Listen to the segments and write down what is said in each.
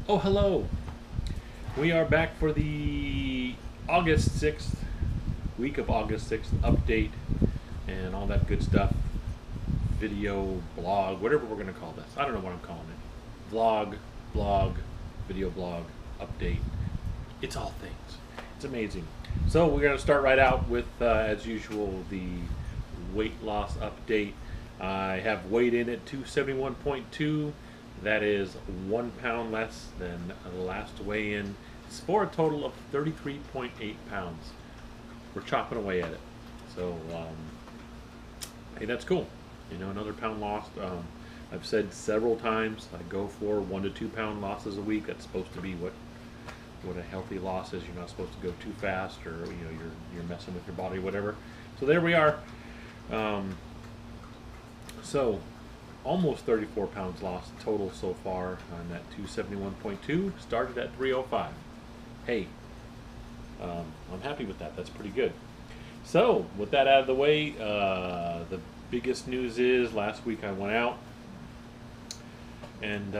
Oh, hello. We are back for the August 6th, week of August 6th update and all that good stuff. Video, blog, whatever we're going to call this. I don't know what I'm calling it. Vlog, blog, video blog, update. It's all things. It's amazing. So we're going to start right out with, as usual, the weight loss update. I have weighed in at 271.2. That is 1 pound less than the last weigh in. It's for a total of 33.8 pounds. We're chopping away at it. So, hey, that's cool. You know, another pound lost. I've said several times I go for 1 to 2 pound losses a week. That's supposed to be what a healthy loss is. You're not supposed to go too fast, or you're messing with your body, whatever. So there we are. So almost 34 pounds lost total so far on that 271.2. Started at 305. Hey, I'm happy with that. That's pretty good. So with that out of the way, the biggest news is last week I went out and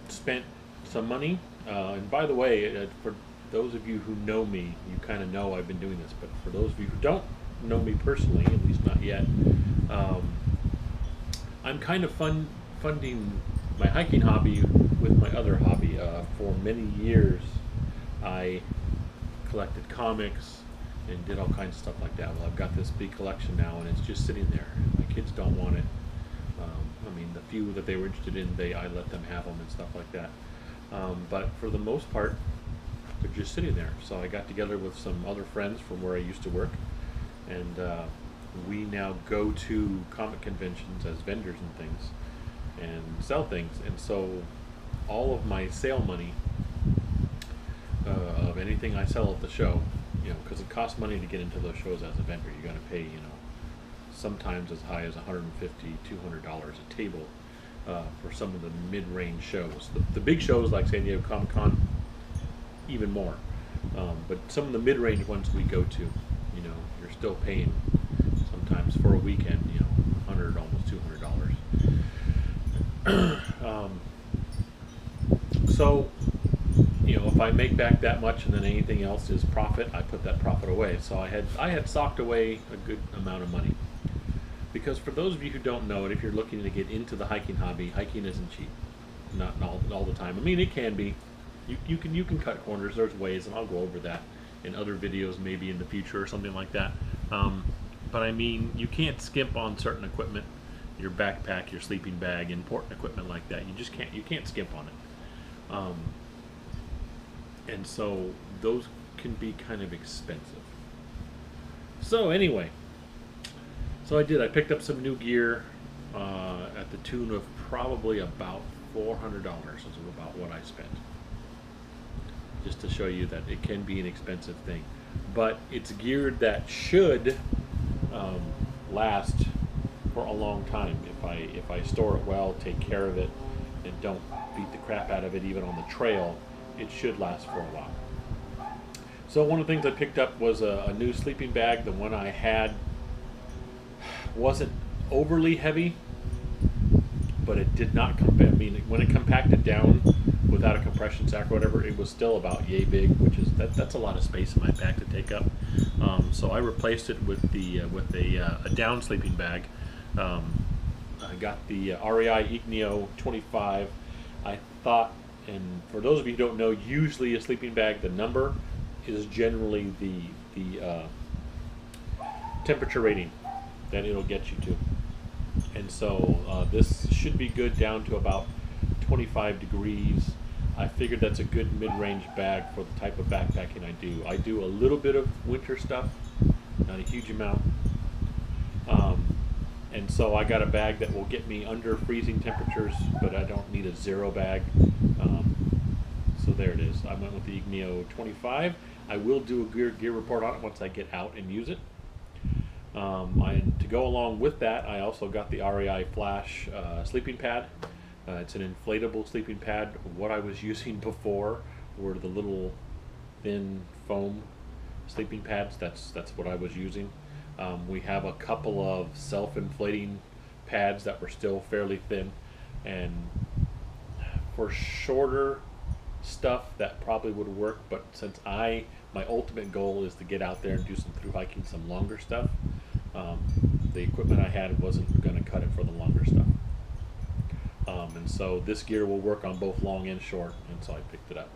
spent some money. And by the way, for those of you who know me, you kind of know I've been doing this. But for those of you who don't know me personally, at least not yet, I'm kind of funding my hiking hobby with my other hobby. For many years, I collected comics and did all kinds of stuff like that. Well, I've got this big collection now, and it's just sitting there. My kids don't want it. I mean, the few that they were interested in, I let them have them and stuff like that. But for the most part, they're just sitting there. So I got together with some other friends from where I used to work, and we now go to comic conventions as vendors and things and sell things. And so all of my sale money of anything I sell at the show, because it costs money to get into those shows as a vendor. You got to pay, sometimes as high as $150, $200 a table for some of the mid-range shows. The big shows like San Diego Comic-Con, even more. But some of the mid-range ones we go to, you're still paying sometimes for a weekend, $100, almost $200. So, if I make back that much and then anything else is profit, I put that profit away. So I had socked away a good amount of money. Because for those of you who don't know it, if you're looking to get into the hiking hobby, hiking isn't cheap. Not all the time. I mean, it can be. You can cut corners. There's ways, and I'll go over that in other videos maybe in the future or something like that. But I mean, you can't skimp on certain equipment, your backpack, your sleeping bag, important equipment like that. You can't skimp on it. And so those can be kind of expensive. So anyway, I picked up some new gear at the tune of probably about $400 is about what I spent. Just to show you that it can be an expensive thing. But it's geared that should last for a long time if I store it well, take care of it, and don't beat the crap out of it even on the trail. It should last for a while. So one of the things I picked up was a new sleeping bag. The one I had wasn't overly heavy, but it did not I mean, when it compacted down without a compression sack or whatever, it was still about yay big, which is that's a lot of space in my bag to take up. So I replaced it with a down sleeping bag. I got the REI Igneo 25. I thought, and for those of you who don't know, usually a sleeping bag, the number is generally the temperature rating that it'll get you to. And so this should be good down to about 25 degrees. I figured that's a good mid-range bag for the type of backpacking I do. I do a little bit of winter stuff, not a huge amount. And so I got a bag that will get me under freezing temperatures, but I don't need a zero bag. So there it is. I went with the Igneo 25. I will do a gear report on it once I get out and use it. And to go along with that, I also got the REI Flash sleeping pad. It's an inflatable sleeping pad. What I was using before were the little thin foam sleeping pads. That's what I was using. We have a couple of self-inflating pads that were still fairly thin, and for shorter stuff that probably would work, but since my ultimate goal is to get out there and do some through hiking, some longer stuff, um, the equipment I had wasn't going to cut it for the longer stuff. And so this gear will work on both long and short, and so I picked it up.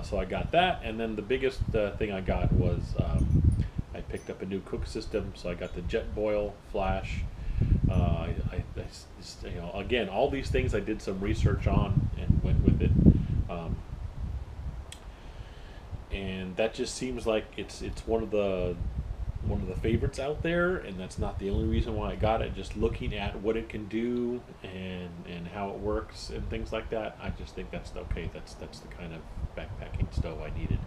So I got that, and then the biggest thing I got was I picked up a new cook system. So I got the Jetboil Flash. Again, all these things I did some research on and went with it, and that just seems like it's one of the favorites out there, and that's not the only reason why I got it. Just looking at what it can do and how it works and things like that, I just think that's okay. That's the kind of backpacking stove I needed.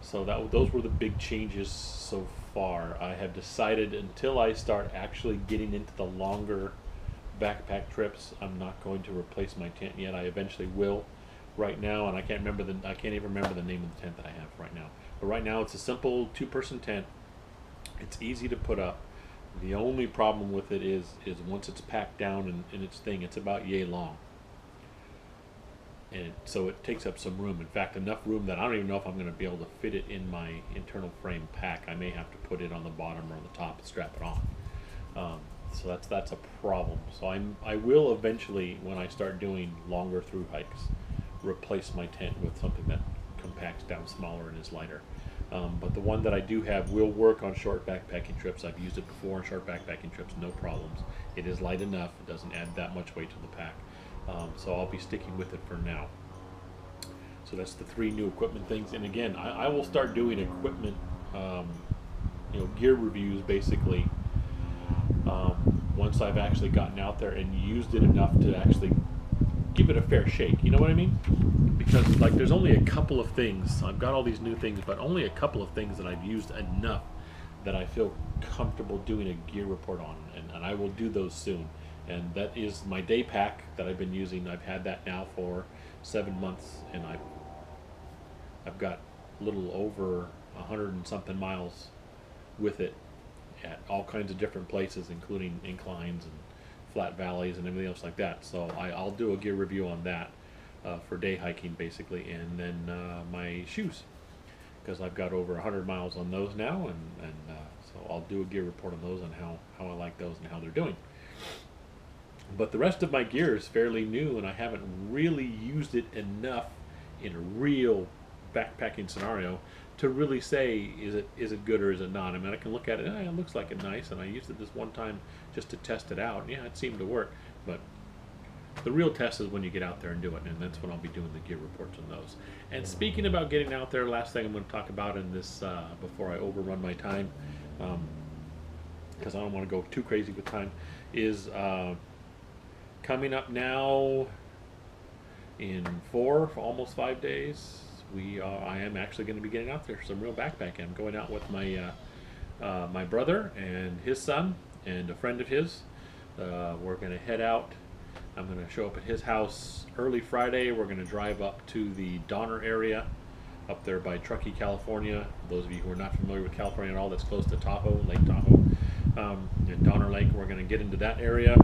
So those were the big changes so far. I have decided until I start actually getting into the longer backpack trips, I'm not going to replace my tent yet. I eventually will. Right now, and I can't even remember the name of the tent that I have right now. But right now, it's a simple 2-person tent. It's easy to put up. The only problem with it is once it's packed down in its thing, it's about yay long. And so it takes up some room. In fact, enough room that I don't even know if I'm going to be able to fit it in my internal frame pack. I may have to put it on the bottom or on the top and strap it on. So that's a problem. So I will eventually, when I start doing longer through hikes, replace my tent with something that compacts down smaller and is lighter. But the one that I do have will work on short backpacking trips. I've used it before on short backpacking trips, no problems. It is light enough. It doesn't add that much weight to the pack. So I'll be sticking with it for now. So that's the 3 new equipment things. And again, I will start doing equipment, gear reviews basically, once I've actually gotten out there and used it enough to actually give it a fair shake. You know what I mean? Because there's only a couple of things. I've got all these new things, but only a couple of things that I've used enough that I feel comfortable doing a gear report on, and I will do those soon. And that is my day pack that I've been using. I've had that now for 7 months, and I've got a little over 100 and something miles with it at all kinds of different places, including inclines and flat valleys and everything else like that. So I'll do a gear review on that for day hiking basically, and then my shoes, because I've got over 100 miles on those now, and so I'll do a gear report on those and how I like those and how they're doing. But the rest of my gear is fairly new, and I haven't really used it enough in a real backpacking scenario to really say is it good or is it not. I mean, I can look at it, it looks like it's nice, and I used it this one time just to test it out. Yeah, it seemed to work, but the real test is when you get out there and do it, and that's when I'll be doing the gear reports on those. And speaking about getting out there, last thing I'm going to talk about in this before I overrun my time, because I don't want to go too crazy with time, is coming up now in almost 5 days. I am actually going to be getting out there some real backpacking. I'm going out with my my brother and his son and a friend of his. We're going to head out. I'm going to show up at his house early Friday. We're going to drive up to the Donner area up there by Truckee, California. Those of you who are not familiar with California at all, that's close to Tahoe, Lake Tahoe, and Donner Lake. We're going to get into that area.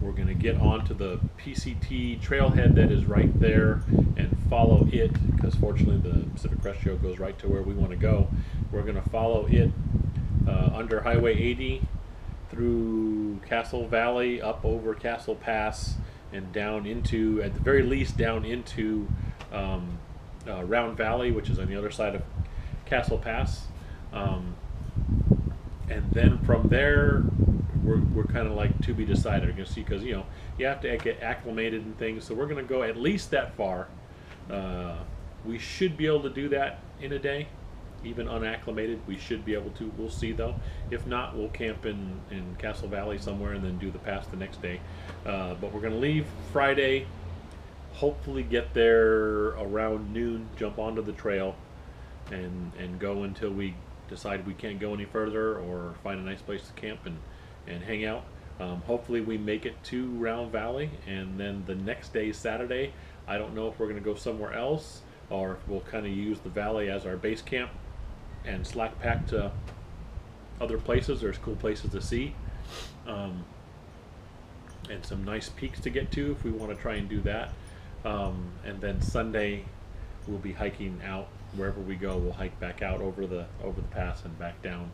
We're going to get onto the PCT trailhead that is right there and follow it, because fortunately the Pacific Crest Trail goes right to where we want to go. We're going to follow it under Highway 80 through Castle Valley, up over Castle Pass, and down into, at the very least, down into Round Valley, which is on the other side of Castle Pass. And then from there, we're kind of like to be decided. You're going to see, because you have to get acclimated and things. So we're going to go at least that far. We should be able to do that in a day, even unacclimated. We should be able to. We'll see though. If not, we'll camp in Castle Valley somewhere and then do the pass the next day. But we're going to leave Friday. Hopefully get there around noon. Jump onto the trail and go until we decide we can't go any further, or find a nice place to camp and hang out. Hopefully we make it to Round Valley, and then the next day, Saturday, I don't know if we're going to go somewhere else, or if we'll kind of use the valley as our base camp and slack pack to other places. There's cool places to see. and some nice peaks to get to if we want to try and do that. And then Sunday we'll be hiking out wherever we go. We'll hike back out over the pass and back down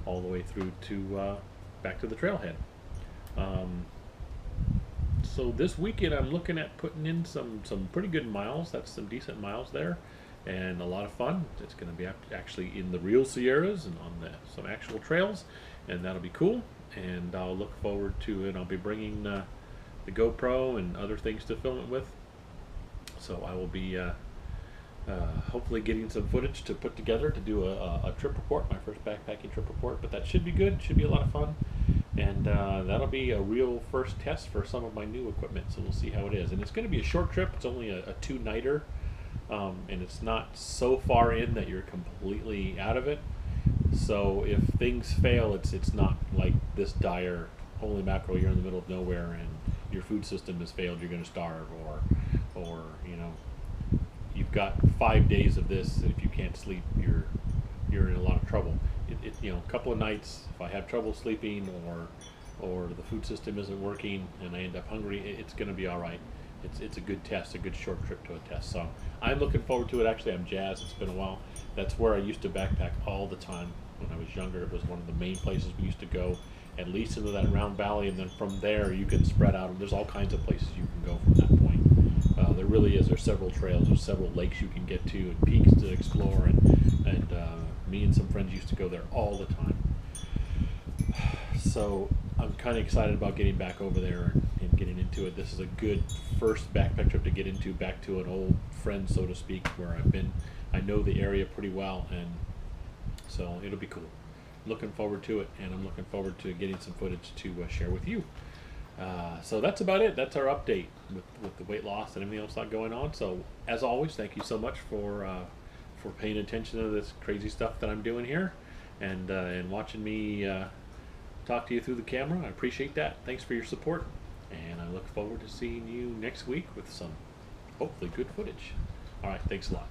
all the way through to back to the trailhead. Um, so this weekend I'm looking at putting in some pretty good miles. That's some decent miles there, and a lot of fun. It's going to be actually in the real Sierras and on some actual trails, and that'll be cool. And I'll look forward to it. I'll be bringing the GoPro and other things to film it with. So I will be hopefully getting some footage to put together to do a trip report, my first backpacking trip report. But that should be good. Should be a lot of fun. And that'll be a real first test for some of my new equipment, so we'll see how it is. And it's going to be a short trip. It's only a two-nighter, and it's not so far in that you're completely out of it. So if things fail, it's not like this dire, holy mackerel, you're in the middle of nowhere and your food system has failed, you're going to starve, or you've got 5 days of this, and if you can't sleep, you're in a lot of trouble. A couple of nights, if I have trouble sleeping or the food system isn't working and I end up hungry, it's going to be all right. It's a good test, a good short trip to a test. So I'm looking forward to it. Actually, I'm jazzed. It's been a while. That's where I used to backpack all the time when I was younger. It was one of the main places we used to go, at least into that Round Valley, and then from there you can spread out. There's all kinds of places you can go from that point. There really is. There's several trails. There's several lakes you can get to and peaks to explore, and me and some friends used to go there all the time. So I'm kind of excited about getting back over there and getting into it. This is a good first backpack trip to get into, back to an old friend, so to speak, where I've been. I know the area pretty well, and so it'll be cool. Looking forward to it, and I'm looking forward to getting some footage to share with you. So that's about it. That's our update with the weight loss and everything else not going on. So as always, thank you so much for paying attention to this crazy stuff that I'm doing here, and watching me talk to you through the camera. I appreciate that. Thanks for your support, and I look forward to seeing you next week with some hopefully good footage. All right, thanks a lot.